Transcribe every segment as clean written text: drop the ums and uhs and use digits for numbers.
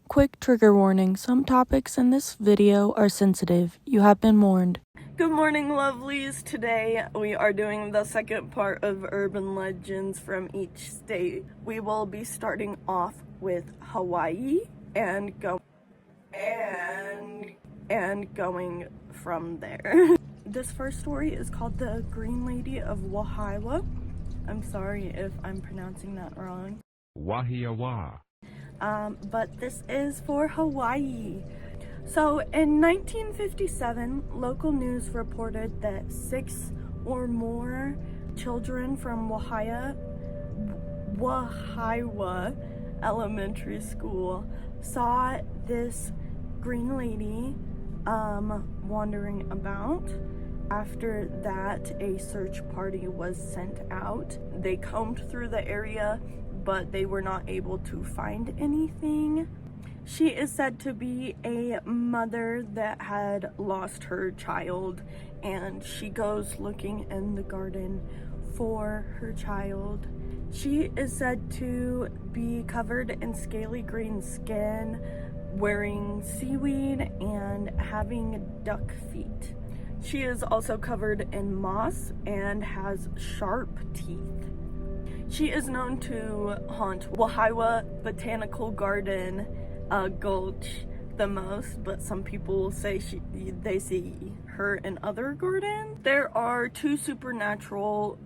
Quick trigger warning, some topics in this video are sensitive. You have been warned. Good morning, lovelies. Today we are doing the second part of urban legends from each state. We will be starting off with Hawaii and going from there. This first story is called The Green Lady of Wahiawa. I'm sorry if I'm pronouncing that wrong. Wahiawa. But this is for Hawaii. So in 1957, local news reported that 6 or more children from Wahiawa Elementary School saw this green lady wandering about. After that, a search party was sent out. They combed through the area, but they were not able to find anything. She is said to be a mother that had lost her child, and she goes looking in the garden for her child. She is said to be covered in scaly green skin, wearing seaweed, and having duck feet. She is also covered in moss and has sharp teeth. She is known to haunt Wahiawa Botanical Garden Gulch the most, but some people will say they see her in other gardens. There are 2 supernatural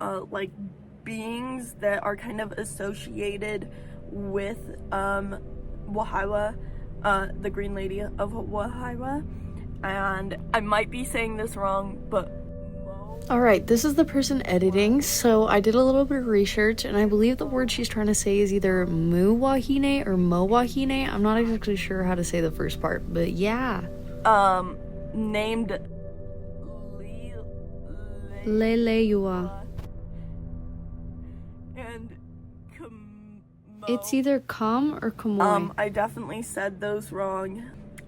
beings that are kind of associated with Wahiawa, the Green Lady of Wahiawa, and I might be saying this wrong, but Alright, this is the person editing, so I did a little bit of research, and I believe the word she's trying to say is either mu wahine or mo wahine. I'm not exactly sure how to say the first part, but yeah. Named Leleua. And It's either Kam or Kamoi. I definitely said those wrong.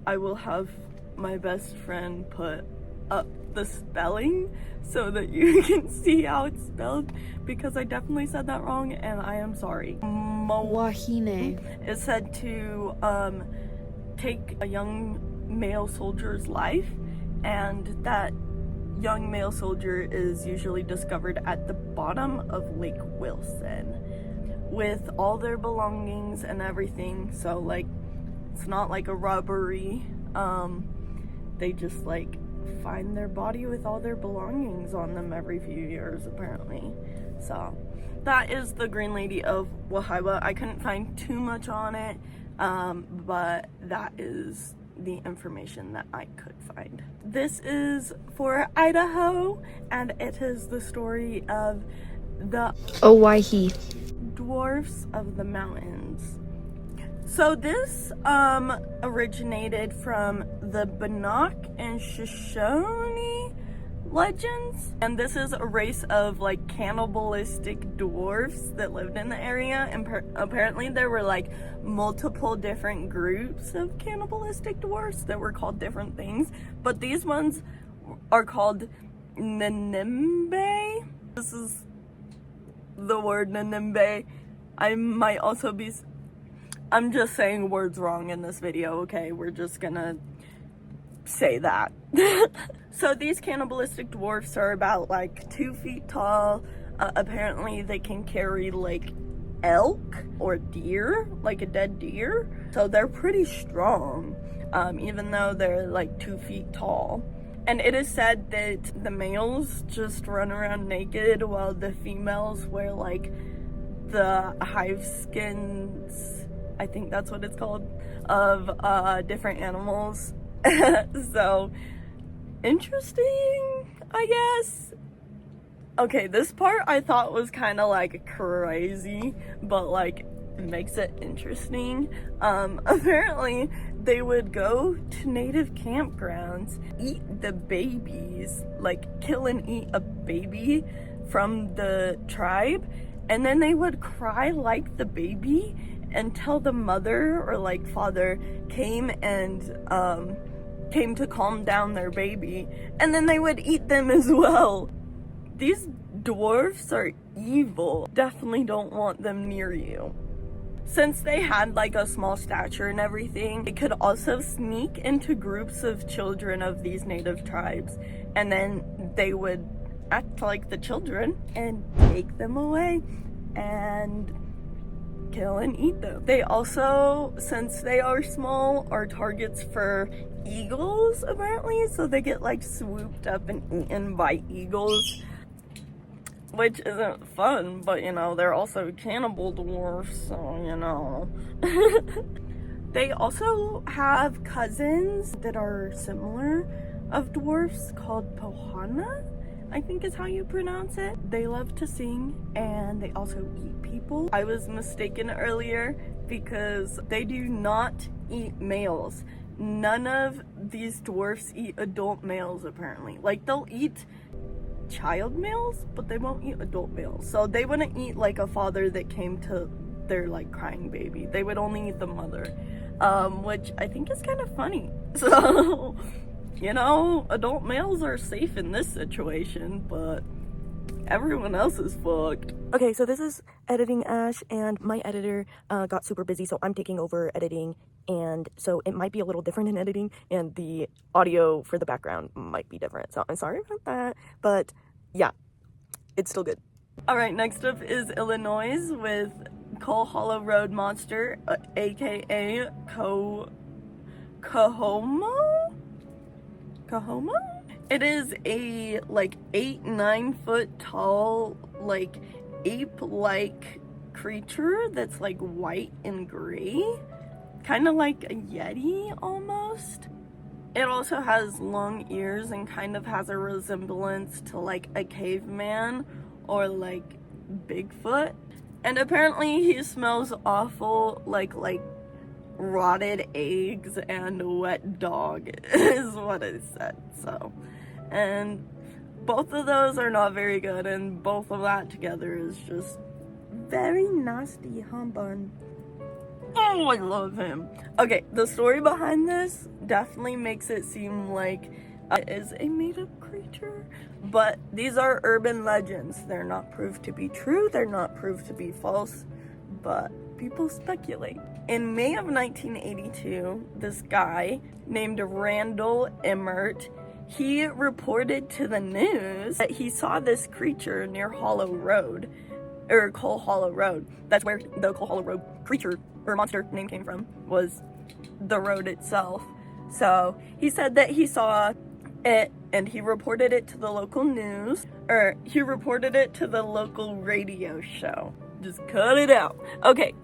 I will have my best friend put up the spelling so that you can see how it's spelled, because I definitely said that wrong and I am sorry. Wahine is said to take a young male soldier's life, and that young male soldier is usually discovered at the bottom of Lake Wilson with all their belongings and everything. So like, it's not like a robbery. They just like find their body with all their belongings on them every few years, apparently. So that is the Green Lady of Wahiawa. I couldn't find too much on it, but that is the information that I could find. This is for Idaho, and it is the story of the Owaihi. Dwarfs of the Mountains. So this originated from the Bannock and Shoshone legends, and this is a race of like cannibalistic dwarfs that lived in the area, and apparently there were like multiple different groups of cannibalistic dwarfs that were called different things, but these ones are called Nanimbe. This is the word Nanimbe. I might also be I'm just saying words wrong in this video, okay? We're just gonna say that. So these cannibalistic dwarfs are about like 2 feet tall. Apparently they can carry like elk or deer, like a dead deer. So they're pretty strong, even though they're like 2 feet tall. And it is said that the males just run around naked while the females wear like the hive skins, I think that's what it's called, of different animals. So interesting, I guess. Okay, this part I thought was kind of like crazy, but like it makes it interesting. Apparently they would go to native campgrounds, eat the babies, like kill and eat a baby from the tribe, and then they would cry like the baby until the mother or like father came to calm down their baby, and then they would eat them as well. These dwarfs are evil. Definitely don't want them near you. Since they had like a small stature and everything, they could also sneak into groups of children of these native tribes, and then they would act like the children and take them away and kill and eat them. They also, since they are small, are targets for eagles apparently, so they get like swooped up and eaten by eagles, which isn't fun, but you know, they're also cannibal dwarfs, so you know. They also have cousins that are similar of dwarfs called Pohana, I think is how you pronounce it. They love to sing and they also eat people. I was mistaken earlier because they do not eat males. None of these dwarfs eat adult males apparently. Like they'll eat child males, but they won't eat adult males. So they wouldn't eat like a father that came to their like crying baby. They would only eat the mother, which I think is kind of funny. So you know, adult males are safe in this situation, but everyone else is fucked. Okay, so this is editing Ash, and my editor got super busy, so I'm taking over editing, and so it might be a little different in editing, and the audio for the background might be different, so I'm sorry about that, but yeah, it's still good. All right, next up is Illinois with Coal Hollow Road Monster, aka Kahoma? It is a like 8-9 foot tall, like ape-like creature that's like white and gray, kind of like a yeti almost. It also has long ears and kind of has a resemblance to like a caveman or like Bigfoot. And apparently he smells awful, like rotted eggs and wet dog is what it said. So, and both of those are not very good, and both of that together is just very nasty, humbug. Oh, I love him. Okay, the story behind this definitely makes it seem like it is a made-up creature, but these are urban legends. They're not proved to be true, they're not proved to be false, but people speculate. In May of 1982, this guy named Randall Emmert, he reported to the news that he saw this creature near Hollow Road, or Coal Hollow Road. That's where the Coal Hollow Road creature or monster name came from, was the road itself. So he said that he saw it and he reported it to the local news, or he reported it to the local radio show. Just cut it out. Okay.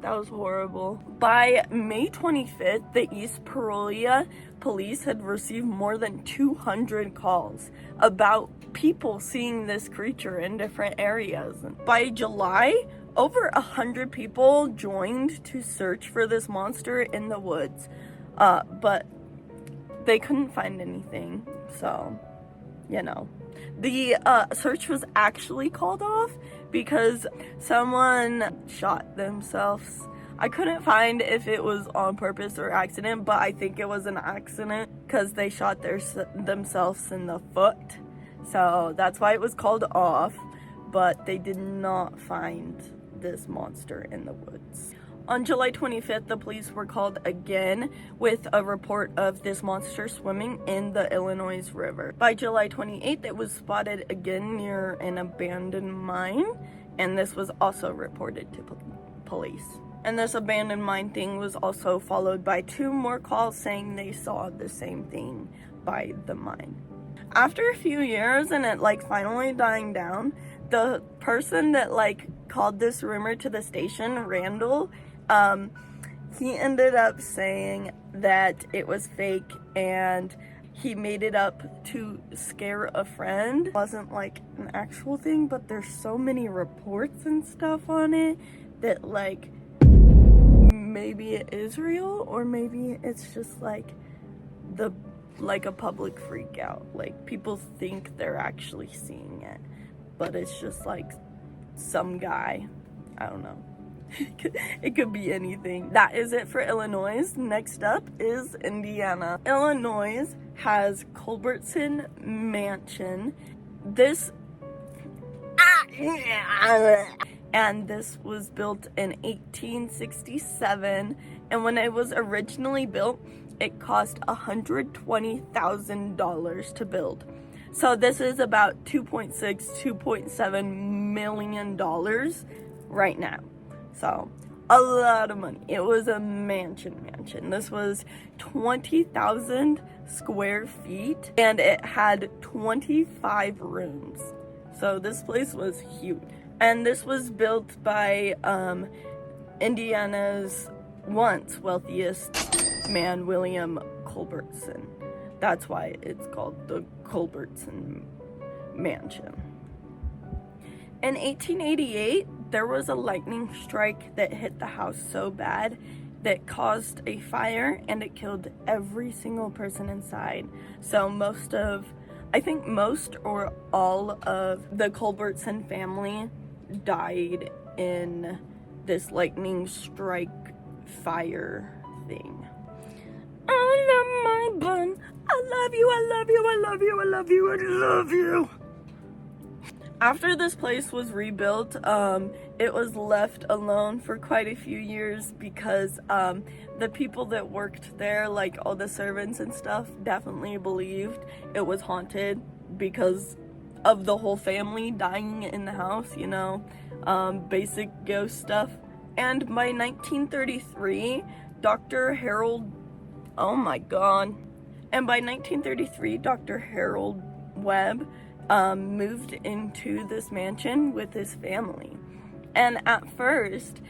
That was horrible. By May 25th, the East Peoria police had received more than 200 calls about people seeing this creature in different areas. By July, over 100 people joined to search for this monster in the woods, but they couldn't find anything, so you know. The search was actually called off because someone shot themselves. I couldn't find if it was on purpose or accident, but I think it was an accident because they shot themselves in the foot. So that's why it was called off, but they did not find this monster in the woods. On July 25th, the police were called again with a report of this monster swimming in the Illinois River. By July 28th, it was spotted again near an abandoned mine, and this was also reported to police. And this abandoned mine thing was also followed by 2 more calls saying they saw the same thing by the mine. After a few years and it like finally dying down, the person that like called this rumor to the station, Randall, he ended up saying that it was fake and he made it up to scare a friend. It wasn't like an actual thing, but there's so many reports and stuff on it that like maybe it is real, or maybe it's just like a public freak out. Like people think they're actually seeing it, but it's just like some guy. I don't know. It could be anything. That is it for Illinois. Next up is Indiana. Illinois has Culbertson Mansion. This And this was built in 1867, and when it was originally built, it cost $120,000 to build. So this is about $2.7 million right now. So a lot of money. It was a mansion. This was 20,000 square feet, and it had 25 rooms. So this place was huge. And this was built by Indiana's once wealthiest man, William Culbertson. That's why it's called the Culbertson Mansion. In 1888, there was a lightning strike that hit the house so bad that caused a fire, and it killed every single person inside. So most or all of the Culbertson family died in this lightning strike fire thing. I love my bun. I love you, I love you, I love you, I love you, I love you. After this place was rebuilt, it was left alone for quite a few years because the people that worked there, like all the servants and stuff, definitely believed it was haunted because of the whole family dying in the house, you know, basic ghost stuff. And by 1933, Dr. Harold Webb moved into this mansion with his family. And at first,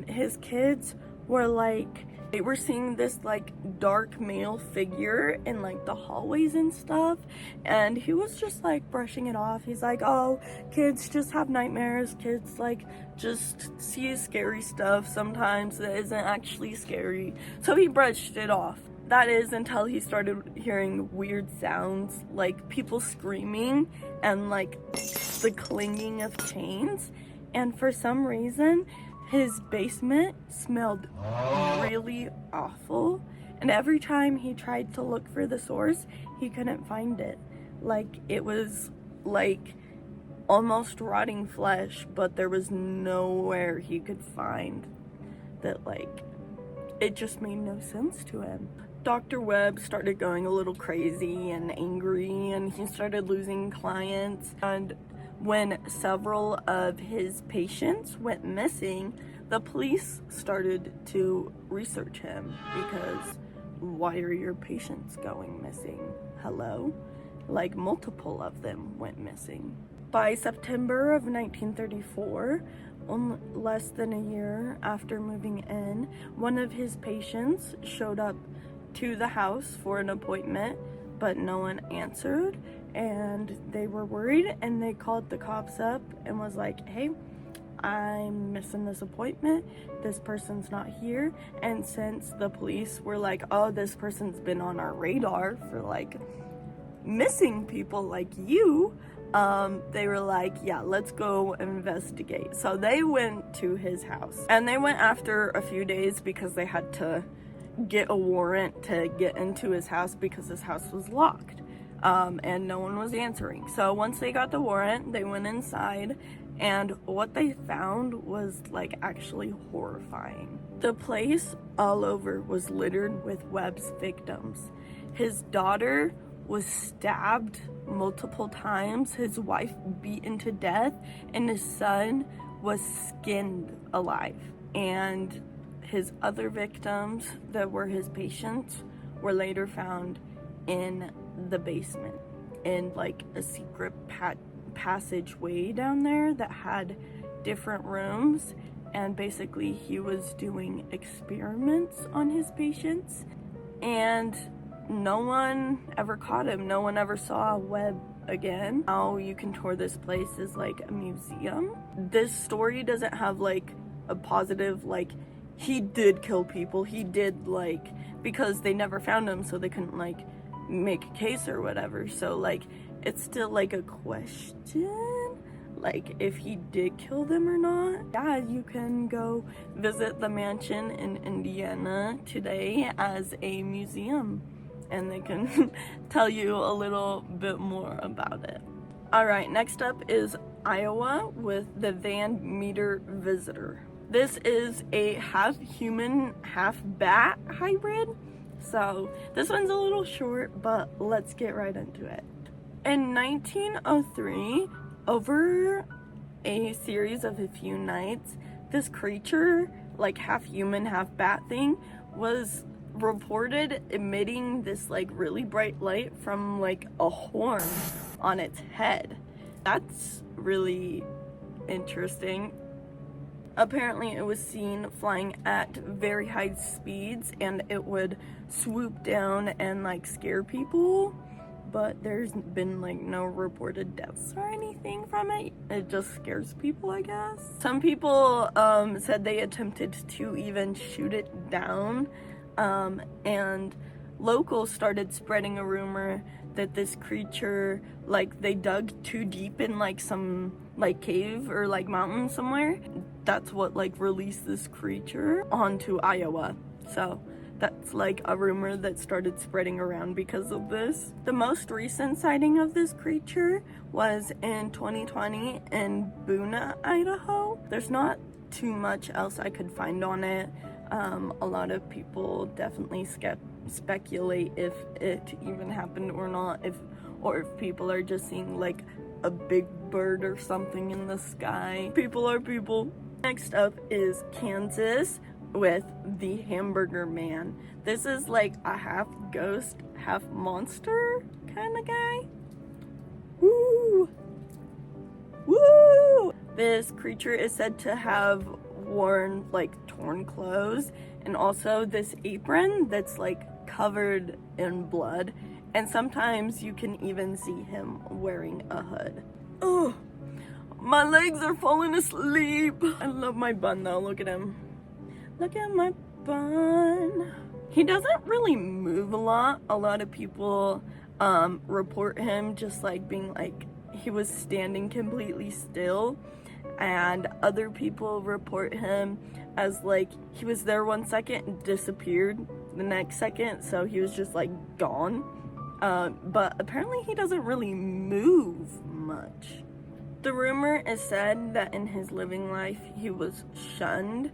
his kids were like, they were seeing this like dark male figure in like the hallways and stuff, and he was just like brushing it off. He's like, oh, kids just have nightmares, kids like just see scary stuff sometimes that isn't actually scary. So he brushed it off. That is until he started hearing weird sounds like people screaming and like the clanging of chains. And for some reason, his basement smelled really awful. And every time he tried to look for the source, he couldn't find it. Like, it was like almost rotting flesh, but there was nowhere he could find that, like, it just made no sense to him. Dr. Webb started going a little crazy and angry, and he started losing clients. And when several of his patients went missing, the police started to research him because why are your patients going missing? Hello? Like, multiple of them went missing. By September of 1934, less than a year after moving in, one of his patients showed up to the house for an appointment, but no one answered, and they were worried, and they called the cops up and was like, hey, I'm missing this appointment, this person's not here. And since the police were like, oh, this person's been on our radar for like missing people like you, they were like, yeah, let's go investigate. So they went to his house, and they went after a few days because they had to get a warrant to get into his house because his house was locked, and no one was answering. So once they got the warrant, they went inside, and what they found was like actually horrifying. The place all over was littered with Webb's victims. His daughter was stabbed multiple times, his wife beaten to death, and his son was skinned alive. And his other victims that were his patients were later found in the basement in like a secret passageway down there that had different rooms, and basically he was doing experiments on his patients, and no one ever caught him. No one ever saw Webb again. Now you can tour this place as like a museum. This story doesn't have like a positive, like, he did kill people, he did, like, because they never found him, so they couldn't like make a case or whatever. So like, it's still like a question, like if he did kill them or not. Yeah, you can go visit the mansion in Indiana today as a museum, and they can tell you a little bit more about it. Alright, next up is Iowa with the Van Meter Visitor. This is a half human, half bat hybrid. So this one's a little short, but let's get right into it. In 1903, over a series of a few nights, this creature, like half human, half bat thing, was reported emitting this like really bright light from like a horn on its head. That's really interesting. Apparently it was seen flying at very high speeds and it would swoop down and like scare people, but there's been like no reported deaths or anything from it. It just scares people, I guess. Some people said they attempted to even shoot it down, and locals started spreading a rumor that this creature, like they dug too deep in like some like cave or like mountain somewhere. That's what like released this creature onto Iowa. So that's like a rumor that started spreading around because of this. The most recent sighting of this creature was in 2020 in Boone, Idaho. There's not too much else I could find on it. A lot of people definitely speculate if it even happened or not, or if people are just seeing like a big bird or something in the sky. People are people. Next up is Kansas with the Hamburger Man. This is like a half ghost, half monster kind of guy. Woo! Woo! This creature is said to have worn like torn clothes and also this apron that's like covered in blood, and sometimes you can even see him wearing a hood. Oh, my legs are falling asleep. I love my bun though. Look at him. Look at my bun. He doesn't really move a lot. A lot of people report him just like being like he was standing completely still, and other people report him as like he was there 1 second and disappeared the next second, so he was just like gone. But apparently he doesn't really move much. The rumor is said that in his living life he was shunned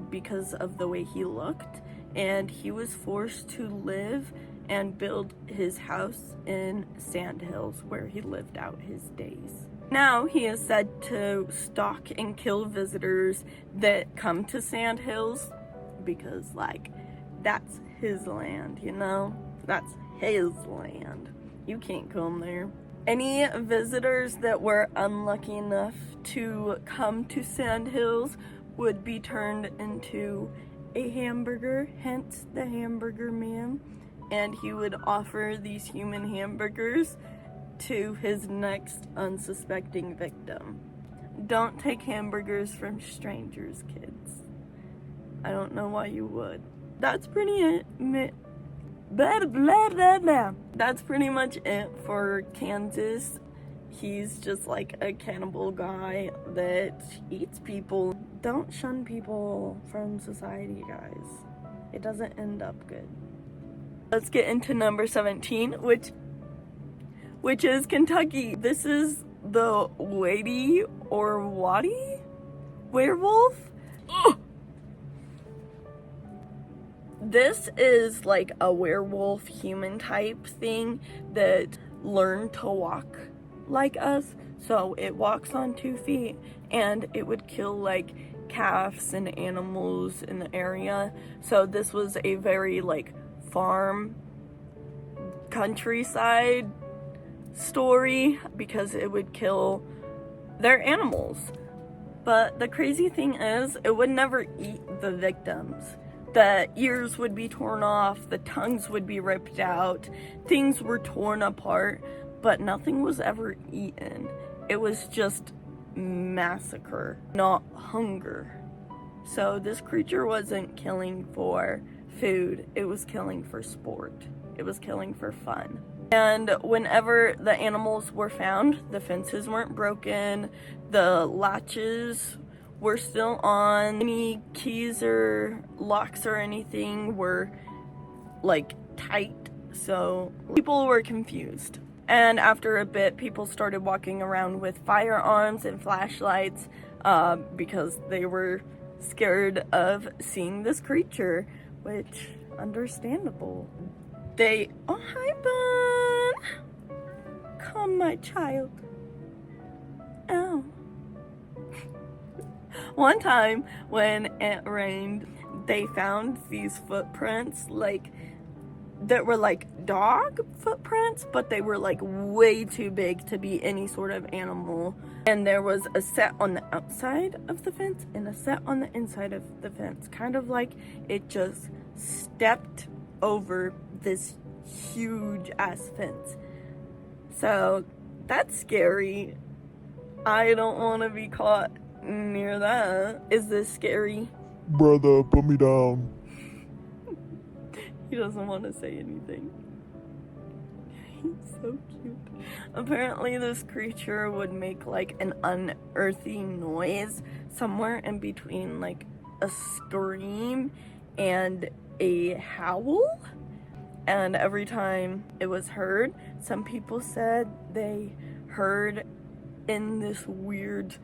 because of the way he looked, and he was forced to live and build his house in Sandhills where he lived out his days. Now he is said to stalk and kill visitors that come to Sandhills because like that's his land, you know? That's his land. You can't come there. Any visitors that were unlucky enough to come to Sandhills would be turned into a hamburger, hence the Hamburger Man, and he would offer these human hamburgers to his next unsuspecting victim. Don't take hamburgers from strangers, kids. I don't know why you would. That's pretty it. Blah, blah, blah, blah. That's pretty much it for Kansas. He's just like a cannibal guy that eats people. Don't shun people from society, guys. It doesn't end up good. Let's get into number 17, which is Kentucky. This is the Waddy or Waddy werewolf. Ugh! This is like a werewolf human type thing that learned to walk like us. So it walks on 2 feet, and it would kill like calves and animals in the area. So this was a very like farm countryside story because it would kill their animals. But the crazy thing is, it would never eat the victims. The ears would be torn off, the tongues would be ripped out, things were torn apart, but nothing was ever eaten. It was just massacre, not hunger. So this creature wasn't killing for food, it was killing for sport. It was killing for fun. And whenever the animals were found, the fences weren't broken, the latches were still on, any keys or locks or anything were like tight, so people were confused. And after a bit, people started walking around with firearms and flashlights because they were scared of seeing this creature, which, understandable. Oh, hi, Bun. Come, my child. Oh. One time when it rained, they found these footprints, that were like dog footprints, but they were like way too big to be any sort of animal. And there was a set on the outside of the fence and a set on the inside of the fence, kind of like it just stepped over this huge ass fence. So that's scary. I don't want to be caught near that. Is this scary? Brother, put me down. He doesn't want to say anything. He's so cute. Apparently this creature would make like an unearthly noise somewhere in between like a scream and a howl. And every time it was heard, some people said they heard in this weird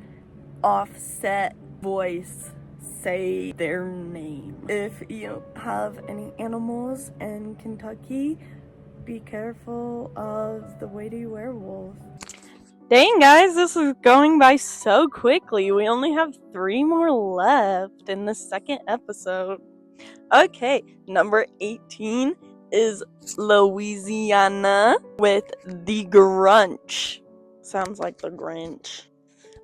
offset voice say their name. If you have any animals in Kentucky, be careful of the weighty werewolf. Dang, guys, this is going by so quickly. We only have 3 more left in the second episode. Okay, number 18 is Louisiana with the Grunch. Sounds like the Grinch.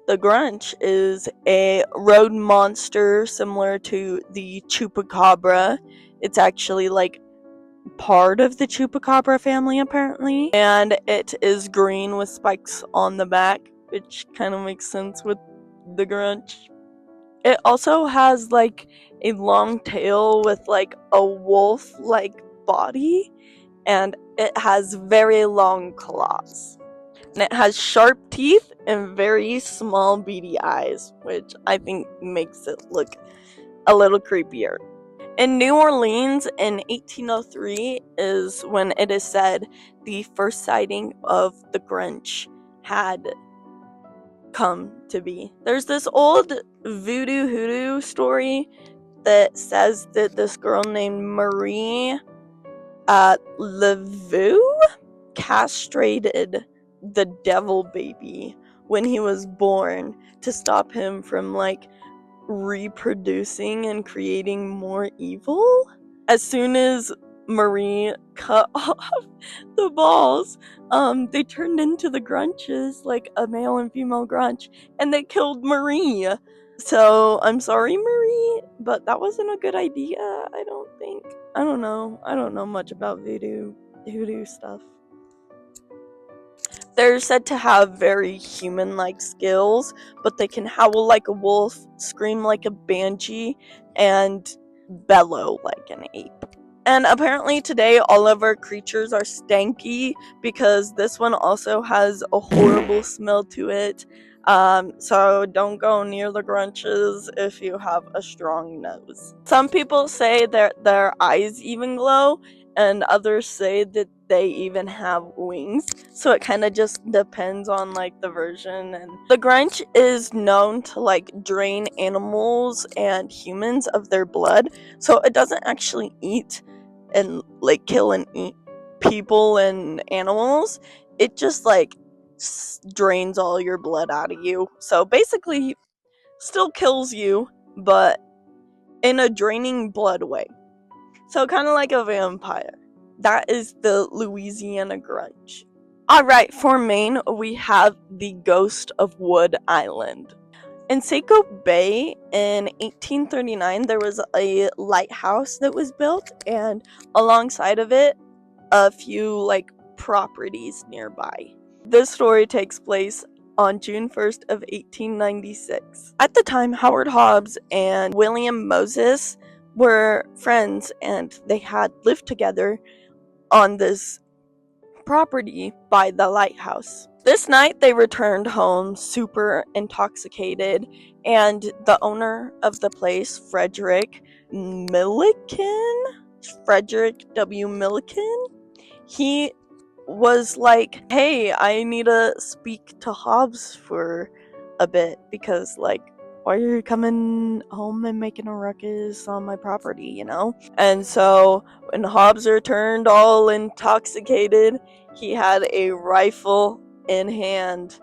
The Grunch is a road monster similar to the Chupacabra. It's actually like part of the Chupacabra family apparently. And it is green with spikes on the back, which kind of makes sense with the Grunch. It also has like a long tail with like a wolf-like body, and it has very long claws. And it has sharp teeth and very small beady eyes, which I think makes it look a little creepier. In New Orleans in 1803 is when it is said the first sighting of the Grinch had come to be. There's this old voodoo hoodoo story that says that this girl named Marie Laveau castrated the devil baby when he was born to stop him from like reproducing and creating more evil. As soon as Marie cut off the balls, they turned into the Grunches, like a male and female Grunch, and they killed Marie. So I'm sorry, Marie, but that wasn't a good idea, I don't think. I don't know much about voodoo stuff. They're said to have very human-like skills, but they can howl like a wolf, scream like a banshee, and bellow like an ape. And apparently today all of our creatures are stanky because this one also has a horrible smell to it. So don't go near the Grunches if you have a strong nose. Some people say that their eyes even glow, and others say that they even have wings. So it kind of just depends on like the version. And the Grunch is known to like drain animals and humans of their blood. So it doesn't actually eat and like kill and eat people and animals. It just like drains all your blood out of you. So basically still kills you, but in a draining blood way. So kind of like a vampire. That is the Louisiana Grunch. Alright, for Maine, we have the Ghost of Wood Island. In Saco Bay in 1839, there was a lighthouse that was built, and alongside of it, a few like properties nearby. This story takes place on June 1st of 1896. At the time, Howard Hobbs and William Moses were friends, and they had lived together on this property by the lighthouse. This night they returned home super intoxicated, and the owner of the place, Frederick W. Milliken, he was like, hey, I need to speak to Hobbs for a bit because, like, why are you coming home and making a ruckus on my property, you know? And so when Hobbs returned all intoxicated, he had a rifle in hand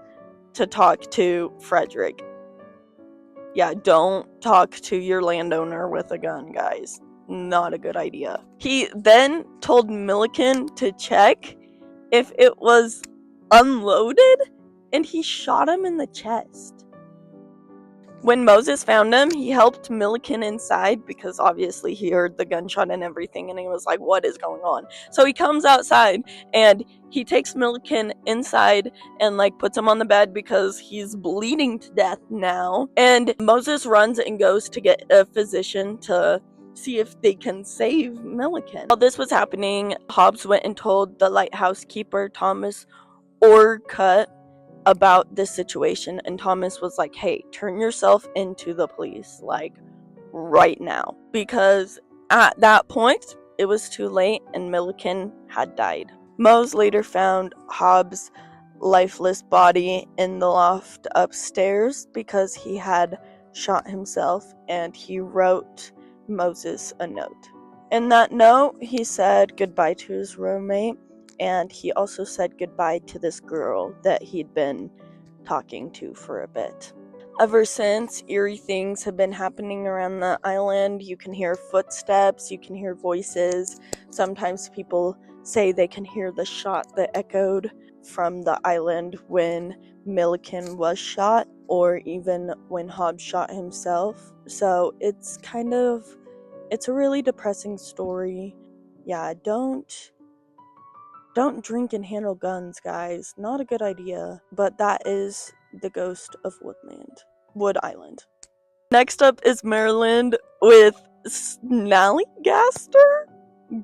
to talk to Frederick. Yeah, don't talk to your landowner with a gun, guys. Not a good idea. He then told Milliken to check if it was unloaded, and he shot him in the chest. When Moses found him, he helped Milliken inside because obviously he heard the gunshot and everything, and he was like, what is going on? So he comes outside and he takes Milliken inside and like puts him on the bed because he's bleeding to death now. And Moses runs and goes to get a physician to see if they can save Milliken. While this was happening, Hobbs went and told the lighthouse keeper, Thomas Orcutt, about this situation, and Thomas was like, hey, turn yourself into the police, like, right now. Because at that point, it was too late and Milliken had died. Mose later found Hobbs' lifeless body in the loft upstairs because he had shot himself, and he wrote Moses a note. In that note, he said goodbye to his roommate, and he also said goodbye to this girl that he'd been talking to for a bit. Ever since, eerie things have been happening around the island. You can hear footsteps, you can hear voices. Sometimes people say they can hear the shot that echoed from the island when Milliken was shot, or even when Hobbs shot himself. So it's a really depressing story. Yeah, don't drink and handle guns, guys. Not a good idea. But that is the ghost of Wood Island. Next up is Maryland with Snallygaster?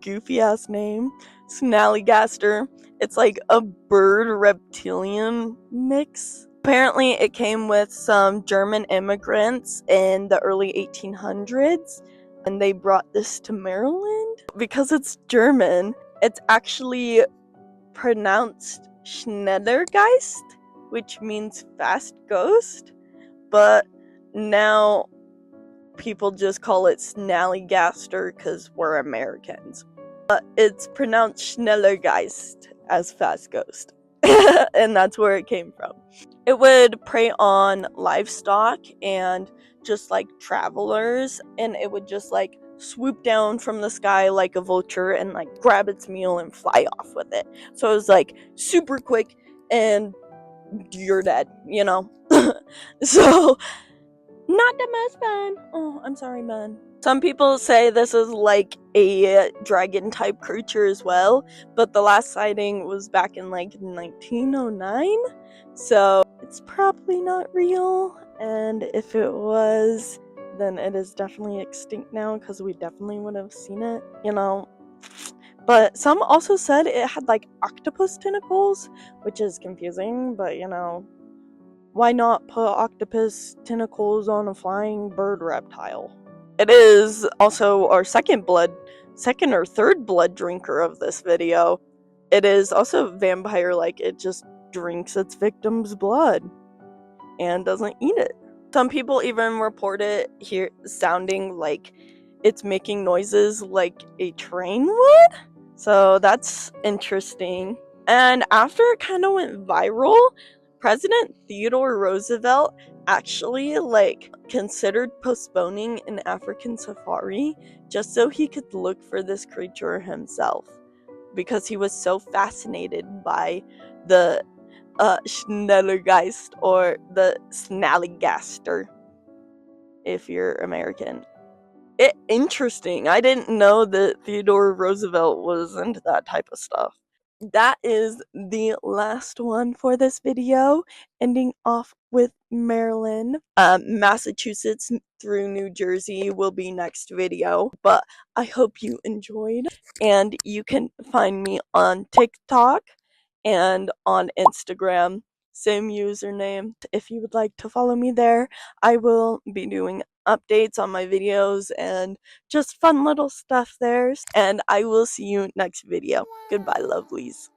Goofy ass name. Snallygaster. It's like a bird reptilian mix. Apparently, it came with some German immigrants in the early 1800s, and they brought this to Maryland. Because it's German, it's actually pronounced Schnellergeist, which means fast ghost, but now people just call it Snallygaster because we're Americans. But it's pronounced Schnellergeist as fast ghost, and that's where it came from. It would prey on livestock and just like travelers, and it would just like swoop down from the sky like a vulture and like grab its meal and fly off with it. So it was like super quick and you're dead, you know? So, not the most fun. Oh, I'm sorry, man. Some people say this is like a dragon type creature as well, but the last sighting was back in like 1909, so it's probably not real, and if it was, then it is definitely extinct now because we definitely would have seen it, you know. But some also said it had like octopus tentacles, which is confusing, but you know, why not put octopus tentacles on a flying bird reptile? It is also our second or third blood drinker of this video. It is also vampire, like it just drinks its victim's blood and doesn't eat it. Some people even report it here sounding like it's making noises like a train would. So that's interesting. And after it kind of went viral, President Theodore Roosevelt actually like considered postponing an African safari just so he could look for this creature himself, because he was so fascinated by the Schnellergeist, or the Snallygaster if you're American. Interesting. I didn't know that Theodore Roosevelt was into that type of stuff. That is the last one for this video, ending off with Maryland. Massachusetts through New Jersey will be next video, but I hope you enjoyed, and you can find me on TikTok and on Instagram, same username. If you would like to follow me there, I will be doing updates on my videos and just fun little stuff there. And I will see you next video. Goodbye, lovelies.